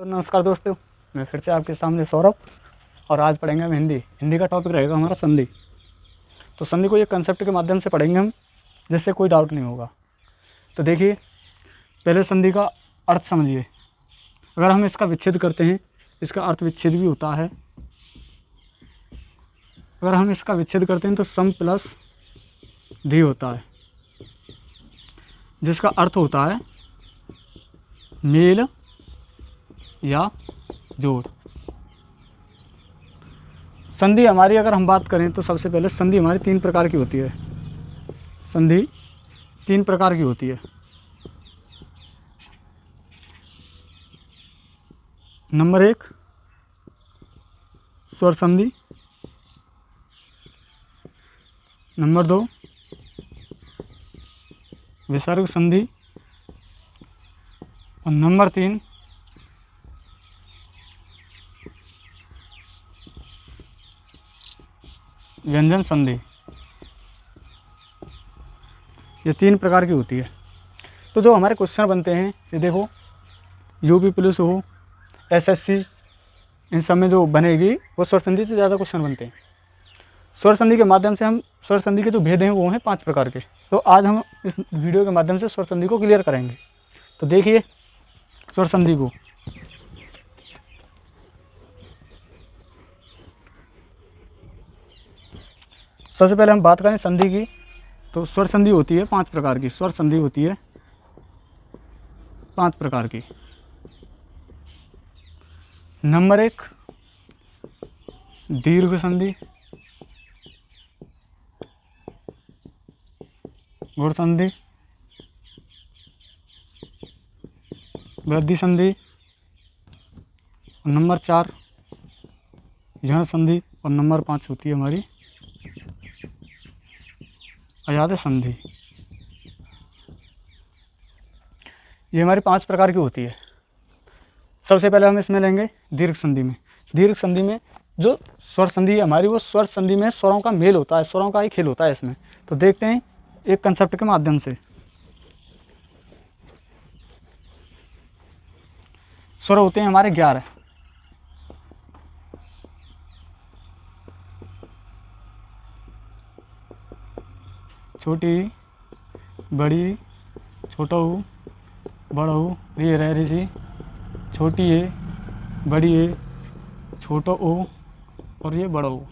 तो नमस्कार दोस्तों, मैं फिर से आपके सामने सौरभ। और आज पढ़ेंगे हम हिंदी का टॉपिक रहेगा हमारा संधि। तो संधि को एक कंसेप्ट के माध्यम से पढ़ेंगे हम, जिससे कोई डाउट नहीं होगा। तो देखिए, पहले संधि का अर्थ समझिए। अगर हम इसका विच्छेद करते हैं, इसका अर्थ विच्छेद भी होता है। अगर हम इसका विच्छेद करते हैं तो सम प्लस धी होता है, जिसका अर्थ होता है मेल या जोड़। संधि हमारी अगर हम बात करें तो सबसे पहले संधि हमारी 3 प्रकार की होती है। संधि 3 प्रकार की होती है। नंबर 1 स्वर संधि, नंबर 2 विसर्ग संधि, और नंबर 3 व्यंजन संधि। ये 3 प्रकार की होती है। तो जो हमारे क्वेश्चन बनते हैं, ये देखो, यूपी पुलिस हो, एसएससी, इन सब में जो बनेगी वो स्वर संधि से ज़्यादा क्वेश्चन बनते हैं। स्वर संधि के माध्यम से हम स्वर संधि के जो भेद हैं वो हैं 5 प्रकार के। तो आज हम इस वीडियो के माध्यम से स्वर संधि को क्लियर करेंगे। तो देखिए स्वर संधि को। सबसे पहले हम बात करें संधि की, तो स्वर संधि होती है 5 प्रकार की। स्वर संधि होती है 5 प्रकार की। नंबर 1 दीर्घ संधि, गुण संधि, वृद्धि संधि, और नंबर 4 यण संधि, और नंबर 5 होती है हमारी अयाद संधि। ये हमारी 5 प्रकार की होती है। सबसे पहले हम इसमें लेंगे दीर्घ संधि में। दीर्घ संधि में जो स्वर संधि है हमारी, वो स्वर संधि में स्वरों का मेल होता है, स्वरों का ही खेल होता है इसमें। तो देखते हैं एक कंसेप्ट के माध्यम से। स्वर होते हैं हमारे 11। छोटी, बड़ी, छोटा हो, बड़ा हो, ये रह ऋषि, छोटी है, बड़ी है, छोटा ओ, और ये बड़ा हो।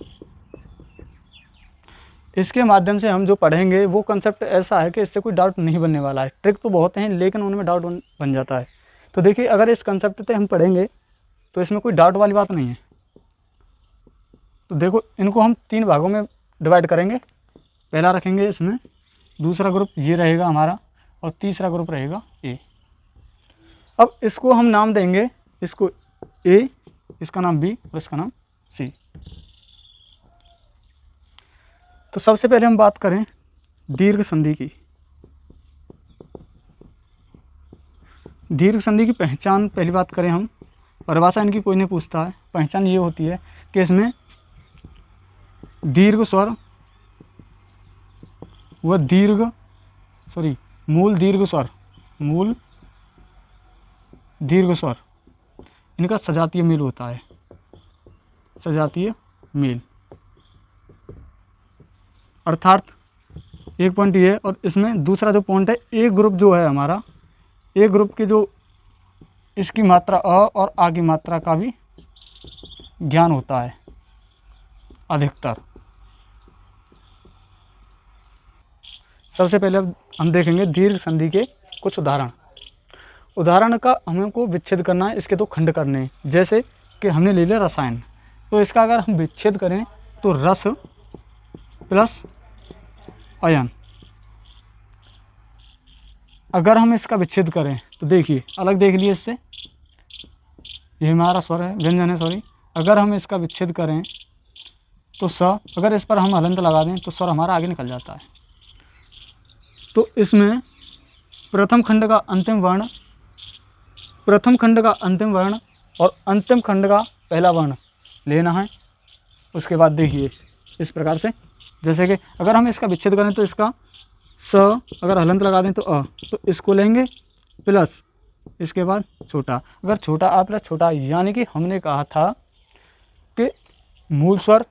इसके माध्यम से हम जो पढ़ेंगे वो कंसेप्ट ऐसा है कि इससे कोई डाउट नहीं बनने वाला है। ट्रिक तो बहुत हैं, लेकिन उनमें डाउट बन जाता है। तो देखिए, अगर इस कंसेप्ट पे हम पढ़ेंगे तो इसमें कोई डाउट वाली बात नहीं है। तो देखो, इनको हम 3 भागों में डिवाइड करेंगे। पहला रखेंगे इसमें, दूसरा ग्रुप ये रहेगा हमारा, और तीसरा ग्रुप रहेगा ए। अब इसको हम नाम देंगे, इसको ए, इसका नाम बी, और इसका नाम सी। तो सबसे पहले हम बात करें दीर्घ संधि की। दीर्घ संधि की पहचान पहली बात करें हम, परिभाषा इनकी कोई नहीं पूछता है। पहचान ये होती है कि इसमें दीर्घ स्वर व मूल दीर्घ स्वर, इनका सजातीय मेल होता है। सजातीय मेल अर्थात एक पॉइंट ये है, और इसमें दूसरा जो पॉइंट है, एक ग्रुप जो है हमारा, एक ग्रुप की जो इसकी मात्रा अ और आ की मात्रा का भी ज्ञान होता है अधिकतर। सबसे पहले हम देखेंगे दीर्घ संधि के कुछ उदाहरण का हमको विच्छेद करना है। इसके 2 खंड करने हैं। जैसे कि हमने ले लिया रसायन, तो इसका अगर हम विच्छेद करें तो रस प्लस अयन। अगर हम इसका विच्छेद करें तो देखिए, अलग देख लिए इससे, ये हमारा स्वर है, व्यंजन है, सॉरी। अगर हम इसका विच्छेद करें तो स, अगर इस पर हम हलंत लगा दें तो स्वर हमारा आगे निकल जाता है। तो इसमें प्रथम खंड का अंतिम वर्ण और अंतिम खंड का पहला वर्ण लेना है। उसके बाद देखिए इस प्रकार से, जैसे कि अगर हम इसका विच्छेद करें तो इसका स, अगर हलंत लगा दें तो अ, तो इसको लेंगे प्लस इसके बाद छोटा। अगर छोटा आ प्लस छोटा यानी कि हमने कहा था कि मूल स्वर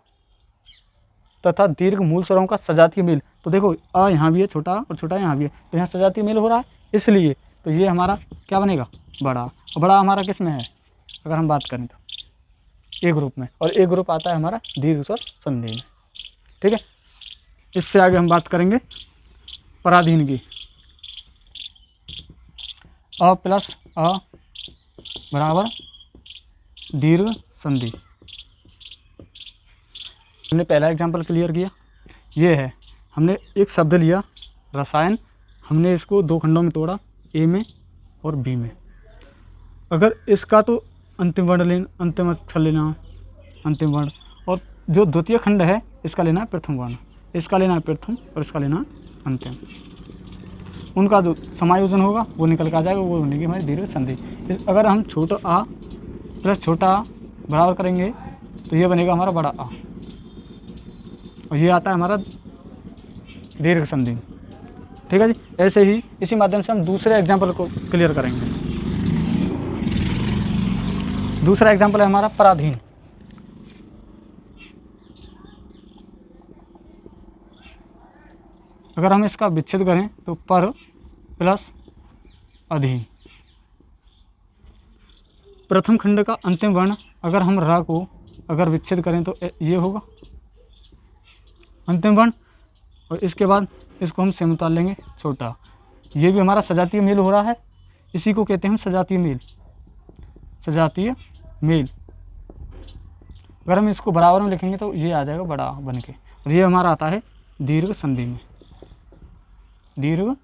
तथा दीर्घ मूल स्वरों का सजातीय मेल। तो देखो अ यहाँ भी है छोटा और छोटा यहाँ भी है, तो यहाँ सजातीय मेल हो रहा है, इसलिए तो ये हमारा क्या बनेगा, बड़ा। और बड़ा हमारा किस में है, अगर हम बात करें तो ए ग्रुप में, और ए ग्रुप आता है हमारा दीर्घ स्वर संधि में। ठीक है, इससे आगे हम बात करेंगे पराधीन की। अ प्लस अ बराबर दीर्घ संधि। हमने पहला एग्जाम्पल क्लियर किया, ये है हमने एक शब्द लिया रसायन, हमने इसको दो खंडों में तोड़ा, ए में और बी में। अगर इसका तो अंतिम वर्ण लेना, अंतिम अक्षर लेना अंतिम वर्ण, और जो द्वितीय खंड है इसका लेना है प्रथम वर्ण, इसका लेना है प्रथम और इसका लेना है अंतिम। उनका जो समायोजन होगा वो निकल कर आ जाएगा, वो बनेगी हमारी दीर्घ संधि। अगर हम छोटा आ प्लस छोटा आ बराबर करेंगे तो ये बनेगा हमारा बड़ा आ, और ये आता है हमारा दीर्घ संधि। ठीक है जी, ऐसे ही इसी माध्यम से हम दूसरे एग्जाम्पल को क्लियर करेंगे। दूसरा एग्जाम्पल है हमारा पराधीन। अगर हम इसका विच्छेद करें तो पर प्लस अधीन। प्रथम खंड का अंतिम वर्ण अगर हम रा को अगर विच्छेद करें तो ये होगा अंतिम वर्ण, और इसके बाद इसको हम सेमताल लेंगे छोटा। ये भी हमारा सजातीय मेल हो रहा है, इसी को कहते हैं हम सजातीय मेल, सजातीय मेल। अगर हम इसको बराबर में लिखेंगे तो ये आ जाएगा बड़ा बन के, और ये हमारा आता है दीर्घ संधि में, दीर्घ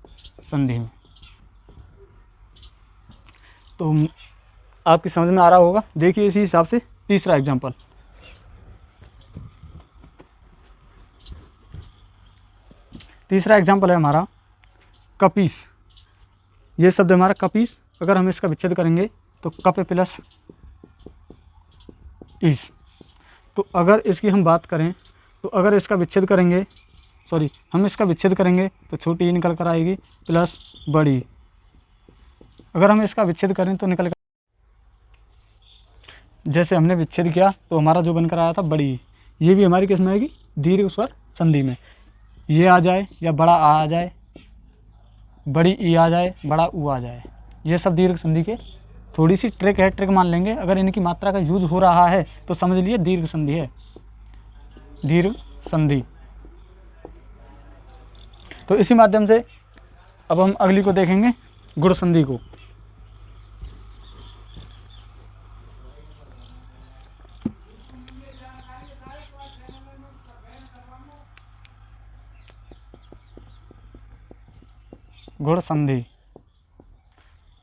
संधि में। तो आपकी समझ में आ रहा होगा। देखिए इसी हिसाब से तीसरा एग्जाम्पल, तीसरा एग्जाम्पल है हमारा कपीस। ये शब्द हमारा कपीस, अगर हम इसका विच्छेद करेंगे तो कप प्लस ईस। तो अगर इसकी हम बात करें तो अगर इसका विच्छेद करेंगे, हम इसका विच्छेद करेंगे तो छोटी ई निकल कर आएगी प्लस बड़ी। अगर हम इसका विच्छेद करें तो निकल कर, जैसे हमने विच्छेद किया तो हमारा जो बनकर आया था बड़ी, ये भी हमारी किस में आएगी, दीर्घ स्वर संधि में। ये आ जाए या बड़ा आ जाए, बड़ी ई आ जाए, बड़ा ऊ आ जाए, ये सब दीर्घ संधि के थोड़ी सी ट्रिक है, ट्रिक मान लेंगे। अगर इनकी मात्रा का यूज हो रहा है तो समझ लिए दीर्घ संधि है, दीर्घ संधि। तो इसी माध्यम से अब हम अगली को देखेंगे, गुण संधि को। गुण संधि,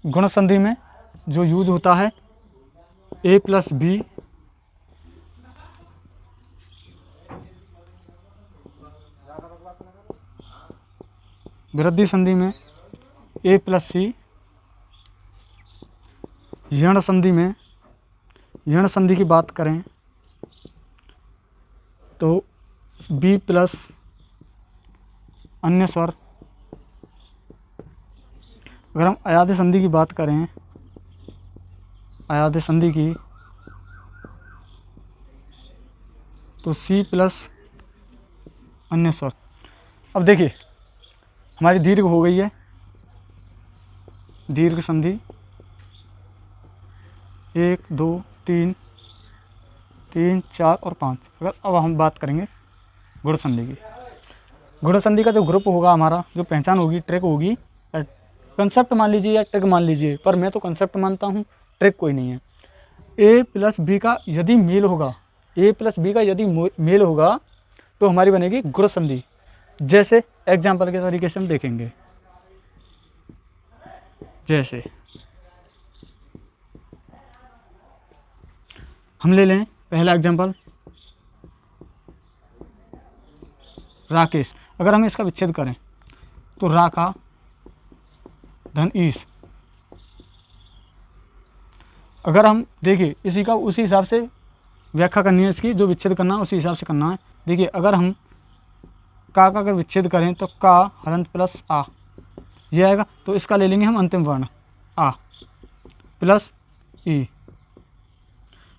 गुण संधि में जो यूज होता है ए प्लस बी वृद्धि संधि में ए प्लस सी, यण संधि में, यण संधि की बात करें तो बी प्लस अन्य स्वर। अगर हम अयाध्य संधि की बात करें, अयाध्य संधि की, तो सी प्लस अन्य स्वर। अब देखिए हमारी दीर्घ हो गई है, दीर्घ संधि 1 2 3 3 4 और 5। अगर अब हम बात करेंगे गुण संधि की, गुण संधि का जो ग्रुप होगा हमारा, जो पहचान होगी, ट्रिक होगी, कंसेप्ट मान लीजिए या ट्रिक मान लीजिए, पर मैं तो कंसेप्ट मानता हूँ, ट्रिक कोई नहीं है। ए प्लस बी का यदि मेल होगा, ए प्लस बी का यदि मेल होगा तो हमारी बनेगी गुण संधि। जैसे एग्जाम्पल के तरीके से हम देखेंगे, जैसे हम ले लें पहला एग्जाम्पल राकेश। अगर हम इसका विच्छेद करें तो रा का धन ईस। अगर हम देखिए इसी का उसी हिसाब से व्याख्या करनी है, इसकी जो विच्छेद करना है उसी हिसाब से करना है। देखिए अगर हम का अगर विच्छेद करें तो का हरंत प्लस आ, ये आएगा, तो इसका ले लेंगे हम अंतिम वर्ण आ, प्लस ई।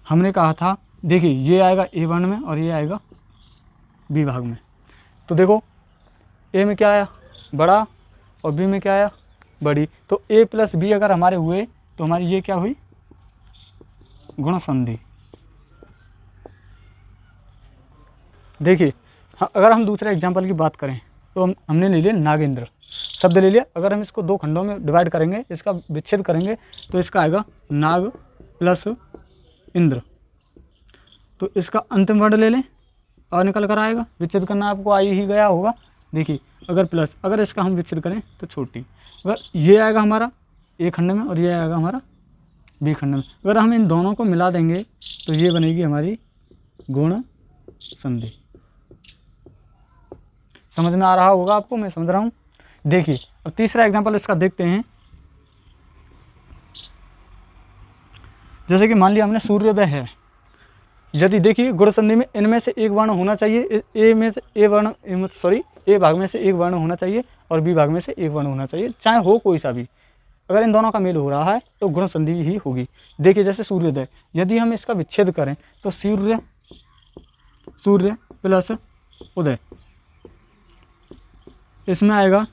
हमने कहा था देखिए ये आएगा ए वर्ण में और ये आएगा बी भाग में। तो देखो ए में क्या आया बड़ा और बी में क्या आया बड़ी। तो ए प्लस बी अगर हमारे हुए तो हमारी ये क्या हुई गुण संधि। देखिए अगर हम दूसरे एग्जाम्पल की बात करें तो हमने ले लिया नागेंद्र शब्द ले लिया। अगर हम इसको दो खंडों में डिवाइड करेंगे, इसका विच्छेद करेंगे तो इसका आएगा नाग प्लस इंद्र। तो इसका अंतिम वर्ण ले लें और निकल कर आएगा। विच्छेद करना आपको आ ही गया होगा। देखिए अगर प्लस अगर इसका हम विच्छेद करें तो छोटी, अगर ये आएगा हमारा ए खंड में और ये आएगा हमारा बी खंड में। अगर हम इन दोनों को मिला देंगे तो ये बनेगी हमारी गुण संधि। समझ में आ रहा होगा आपको, मैं समझ रहा हूँ। देखिए अब तीसरा एग्जांपल इसका देखते हैं। जैसे कि मान लिया हमने सूर्योदय है, यदि देखिए गुण संधि में इनमें से एक वर्ण होना चाहिए, ए भाग में से एक वर्ण होना चाहिए और बी भाग में से एक वर्ण होना चाहिए, चाहे हो कोई सा भी। अगर इन दोनों का मेल हो रहा है तो गुण संधि ही होगी। देखिए जैसे सूर्योदय, यदि हम इसका विच्छेद करें तो सूर्य प्लस उदय, इसमें आएगा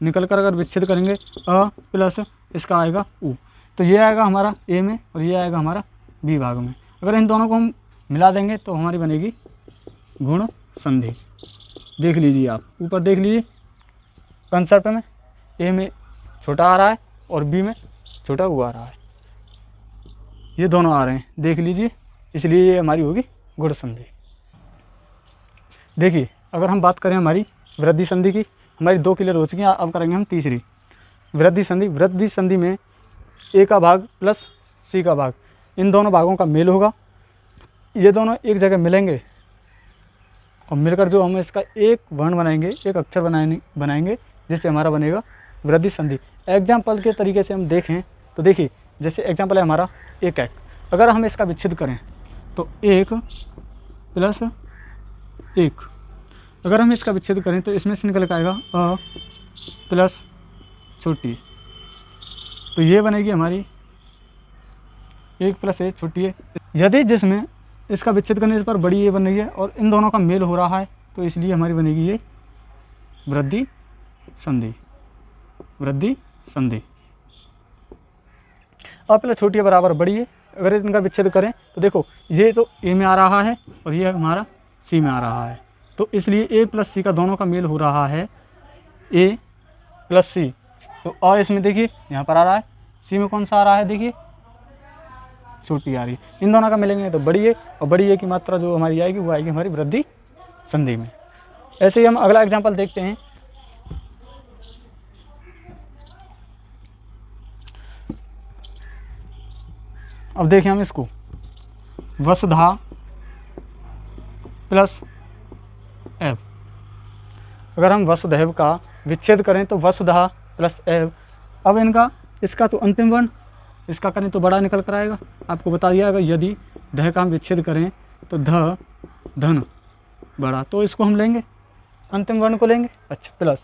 निकल कर अगर विच्छेद करेंगे अ प्लस इसका आएगा उ। तो ये आएगा हमारा ए में और ये आएगा हमारा बी भाग में। अगर इन दोनों को हम मिला देंगे तो हमारी बनेगी गुण संधि। देख लीजिए आप ऊपर देख लीजिए कंसेप्ट में ए में छोटा आ रहा है और बी में छोटा हुआ आ रहा है, ये दोनों आ रहे हैं देख लीजिए, इसलिए ये हमारी होगी गुण संधि। देखिए अगर हम बात करें हमारी वृद्धि संधि की, हमारी दो क्लियर हो चुकी हैं, अब करेंगे हम तीसरी वृद्धि संधि। वृद्धि संधि में ए का भाग प्लस सी का भाग, इन दोनों भागों का मेल होगा। ये दोनों एक जगह मिलेंगे और मिलकर जो हम इसका एक वर्ण बनाएंगे, एक अक्षर बनाएंगे जिससे हमारा बनेगा वृद्धि संधि। एग्जाम्पल के तरीके से हम देखें तो देखिए जैसे एग्जाम्पल है हमारा एक। अगर हम इसका विच्छेद करें तो एक प्लस एक, अगर हम इसका विच्छेद करें तो इसमें से निकल के आएगा अ प्लस छोटी। तो ये बनेगी हमारी एक प्लस ए छोटी है। यदि जिसमें इसका विच्छेद करने पर बड़ी ए बन रही है और इन दोनों का मेल हो रहा है तो इसलिए हमारी बनेगी ये वृद्धि संधि। वृद्धि संधि अ प्लस छोटी है बराबर बड़ी है। अगर इनका विच्छेद करें तो देखो ये तो ए में आ रहा है और ये हमारा सी में आ रहा है, तो इसलिए ए प्लस सी का दोनों का मेल हो रहा है ए प्लस सी। तो अ इसमें देखिए यहाँ पर आ रहा है, सी में कौन सा आ रहा है देखिए छोटी आ रही है। इन दोनों का मिलेंगे तो बड़ी है और बड़ी ए की मात्रा जो हमारी आएगी वो आएगी हमारी वृद्धि संधि में। ऐसे ही हम अगला एग्जाम्पल देखते हैं। अब देखें हम इसको वसुधा प्लस एव। अगर हम वसुधैव का विच्छेद करें तो वसुधा प्लस एव। अब इनका इसका तो अंतिम वर्ण इसका करें तो बड़ा निकल कर आएगा। आपको बता दिया अगर यदि ध का हम विच्छेद करें तो ध धन बड़ा, तो इसको हम लेंगे अंतिम वर्ण को लेंगे। अच्छा प्लस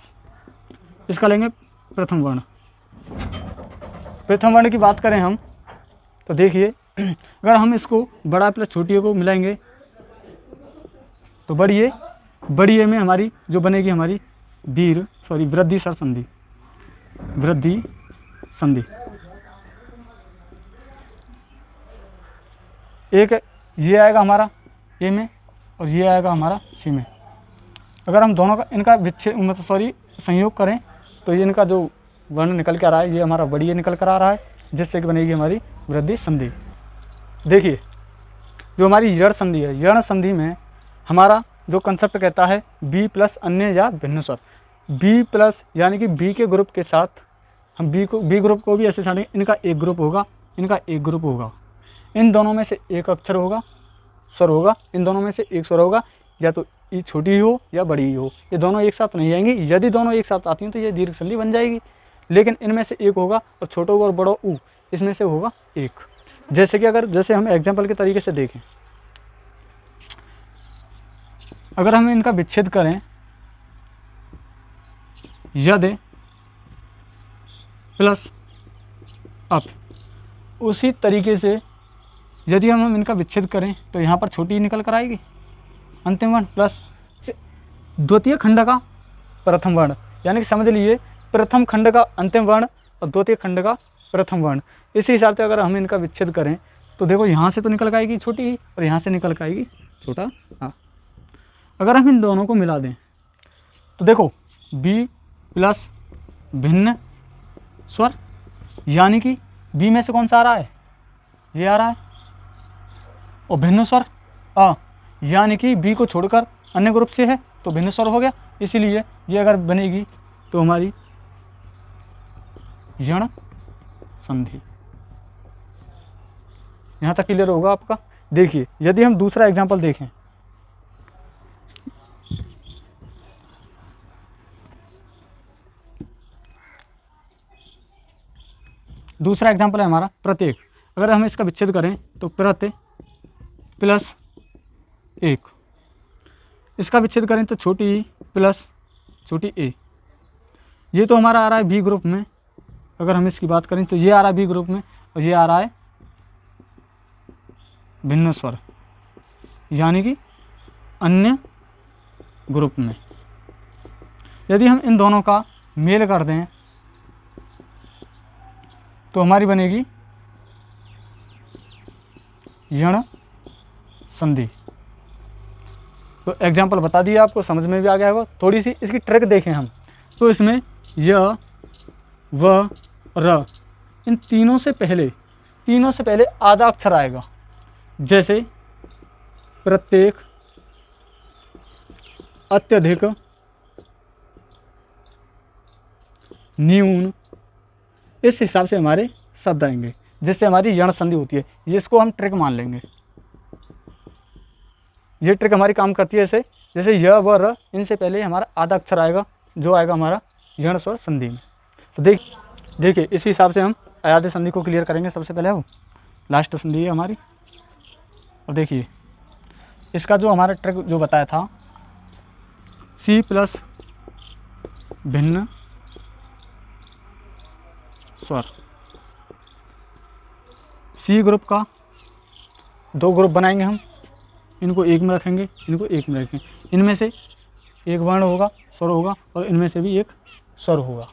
इसका लेंगे प्रथम वर्ण। प्रथम वर्ण की बात करें हम तो देखिए अगर हम इसको बड़ा प्लस छोटी को मिलाएंगे तो बड़ी ए में हमारी जो बनेगी हमारी वृद्धि सर संधि। वृद्धि संधि एक ये आएगा हमारा ए में और ये आएगा हमारा सी में। अगर हम दोनों का इनका संयोग करें तो ये इनका जो वर्ण निकल के आ रहा है ये हमारा बड़ी ए निकल कर आ रहा है, जिससे कि बनेगी हमारी वृद्धि संधि। देखिए जो हमारी यण संधि है, यण संधि में हमारा जो कंसेप्ट कहता है बी प्लस अन्य या भिन्न स्वर। बी प्लस यानी कि बी के ग्रुप के साथ हम बी ग्रुप को भी ऐसे छाड़ेंगे, इनका एक ग्रुप होगा, इनका एक ग्रुप होगा, इन दोनों में से एक अक्षर होगा स्वर होगा, इन दोनों में से एक स्वर होगा, या तो ई छोटी ही हो या बड़ी ही हो, ये दोनों एक साथ नहीं आएंगी। यदि दोनों एक साथ आती हैं तो ये दीर्घ संधि बन जाएगी, लेकिन इनमें से एक होगा और छोटा और बड़ा ऊ इसमें से होगा एक। जैसे कि जैसे हम एग्जाम्पल के तरीके से देखें, अगर हम इनका विच्छेद करें यदि प्लस अप, उसी तरीके से यदि हम इनका विच्छेद करें तो यहाँ पर छोटी निकल कर आएगी अंतिम वर्ण प्लस द्वितीय खंड का प्रथम वर्ण, यानी कि समझ लीजिए प्रथम खंड का अंतिम वर्ण और द्वितीय खंड का प्रथम वर्ण। इसी हिसाब से अगर हम इनका विच्छेद करें तो देखो यहाँ से तो निकल आएगी छोटी ई और यहाँ से निकल आएगी छोटा आ। अगर हम इन दोनों को मिला दें तो देखो बी प्लस भिन्न स्वर, यानी कि बी में से कौन सा आ रहा है, ये आ रहा है, और भिन्न स्वर अ, यानी कि बी को छोड़कर अन्य ग्रुप से है तो भिन्न स्वर हो गया। इसीलिए ये अगर बनेगी तो हमारी यण संधि। यहाँ तक क्लियर होगा आपका। देखिए यदि हम दूसरा एग्जाम्पल देखें, दूसरा एग्जाम्पल है हमारा प्रत्येक। अगर हम इसका विच्छेद करें तो प्रत्यय प्लस एक, इसका विच्छेद करें तो छोटी ई प्लस छोटी ए। ये तो हमारा आ रहा है बी ग्रुप में। अगर हम इसकी बात करें तो ये आ रहा है बी ग्रुप में और ये आ रहा है भिन्न स्वर, यानी कि अन्य ग्रुप में। यदि हम इन दोनों का मेल कर दें तो हमारी बनेगी यण संधि। तो एग्जाम्पल बता दिया आपको, समझ में भी आ गया होगा। थोड़ी सी इसकी ट्रिक देखें हम तो इसमें य व र इन तीनों से पहले आधा अक्षर आएगा। जैसे प्रत्येक, अत्यधिक, न्यून, इस हिसाब से हमारे शब्द आएंगे जिससे हमारी यण संधि होती है। जिसको हम ट्रिक मान लेंगे, ये ट्रिक हमारी काम करती है। ऐसे जैसे य व र इनसे पहले हमारा आधा अक्षर आएगा जो आएगा हमारा यण स्वर संधि में। तो देखिए इसी हिसाब से हम अयादि संधि को क्लियर करेंगे। सबसे पहले वो लास्ट संधि है हमारी। और देखिए इसका जो हमारा ट्रिक जो बताया था, सी प्लस भिन्न स्वर, सी ग्रुप का दो ग्रुप बनाएंगे हम, इनको एक में रखेंगे, इनको एक में रखेंगे। इनमें से एक वर्ण होगा, स्वर होगा, और इनमें से भी एक स्वर होगा।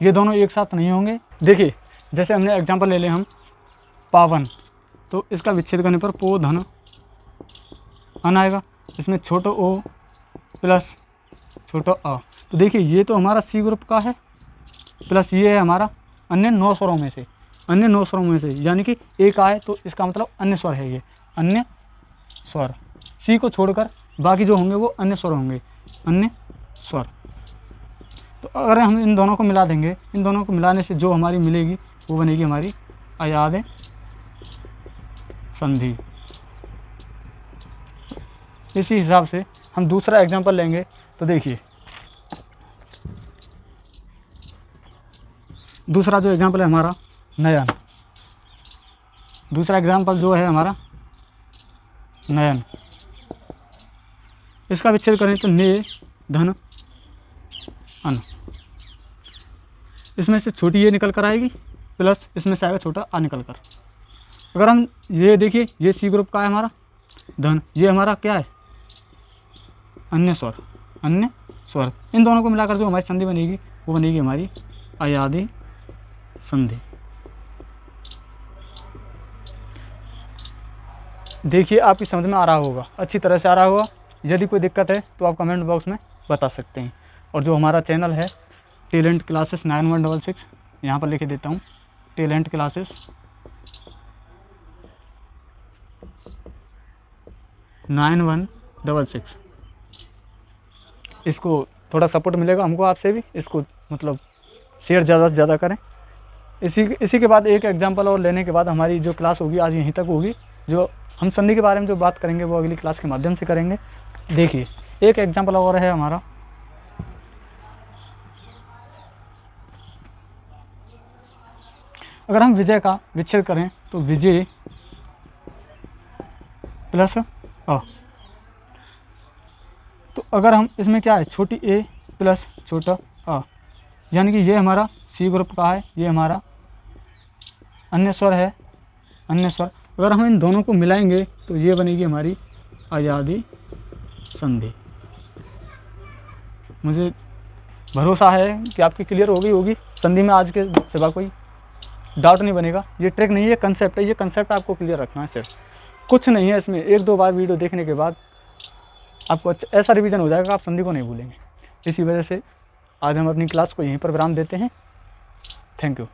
ये दोनों एक साथ नहीं होंगे। देखिए जैसे हमने एग्जांपल ले लें हम पावन, तो इसका विच्छेद करने पर पो धन अन आएगा। इसमें छोटो ओ प्लस छोटो अ। तो देखिए ये तो हमारा सी ग्रुप का है प्लस ये है हमारा अन्य 9 स्वरों में से, अन्य 9 स्वरों में से, यानी कि एक आए तो इसका मतलब अन्य स्वर है। ये अन्य स्वर, सी को छोड़कर बाकी जो होंगे वो अन्य स्वर होंगे, अन्य स्वर। तो अगर हम इन दोनों को मिला देंगे, इन दोनों को मिलाने से जो हमारी मिलेगी वो बनेगी हमारी अयाद संधि। इसी हिसाब से हम दूसरा एग्जांपल लेंगे तो देखिए दूसरा जो एग्जांपल है हमारा नयन। दूसरा एग्जांपल जो है हमारा नयन, इसका विच्छेद करें तो ने धन अन। इसमें से छोटी ये निकल कर आएगी प्लस इसमें से आएगा छोटा आ निकल कर। अगर हम ये देखिए ये सी ग्रुप का है हमारा धन, ये हमारा क्या है अन्य स्वर, अन्य स्वर। इन दोनों को मिलाकर जो हमारी संधि बनेगी वो बनेगी हमारी अयादि संधि। देखिए आपकी समझ में आ रहा होगा, अच्छी तरह से आ रहा होगा। यदि कोई दिक्कत है तो आप कमेंट बॉक्स में बता सकते हैं। और जो हमारा चैनल है टैलेंट क्लासेस 9166, यहाँ पर लिख देता हूँ टैलेंट क्लासेस 9166। इसको थोड़ा सपोर्ट मिलेगा हमको आपसे भी, इसको मतलब शेयर ज़्यादा से ज़्यादा करें। इसी के बाद एक एग्जांपल और लेने के बाद हमारी जो क्लास होगी आज यहीं तक होगी। जो हम संधि के बारे में जो बात करेंगे वो अगली क्लास के माध्यम से करेंगे। देखिए एक एग्जांपल और है हमारा, अगर हम विजय का विच्छेद करें तो विजय प्लस अ। तो अगर हम इसमें क्या है छोटी ए प्लस छोटा अ, यानी कि ये हमारा सी ग्रुप का है, ये हमारा अन्य स्वर है, अन्य स्वर। अगर हम इन दोनों को मिलाएंगे तो ये बनेगी हमारी आज़ादी संधि। मुझे भरोसा है कि आपकी क्लियर हो गई होगी। संधि में आज के सिवा कोई डाउट नहीं बनेगा। ये ट्रिक नहीं है, कंसेप्ट है। ये कंसेप्ट आपको क्लियर रखना है, सिर्फ कुछ नहीं है इसमें। 1-2 बार वीडियो देखने के बाद आपको ऐसा रिवीजन हो जाएगा, आप संधि को नहीं भूलेंगे। इसी वजह से आज हम अपनी क्लास को यहीं पर विराम देते हैं। Thank you.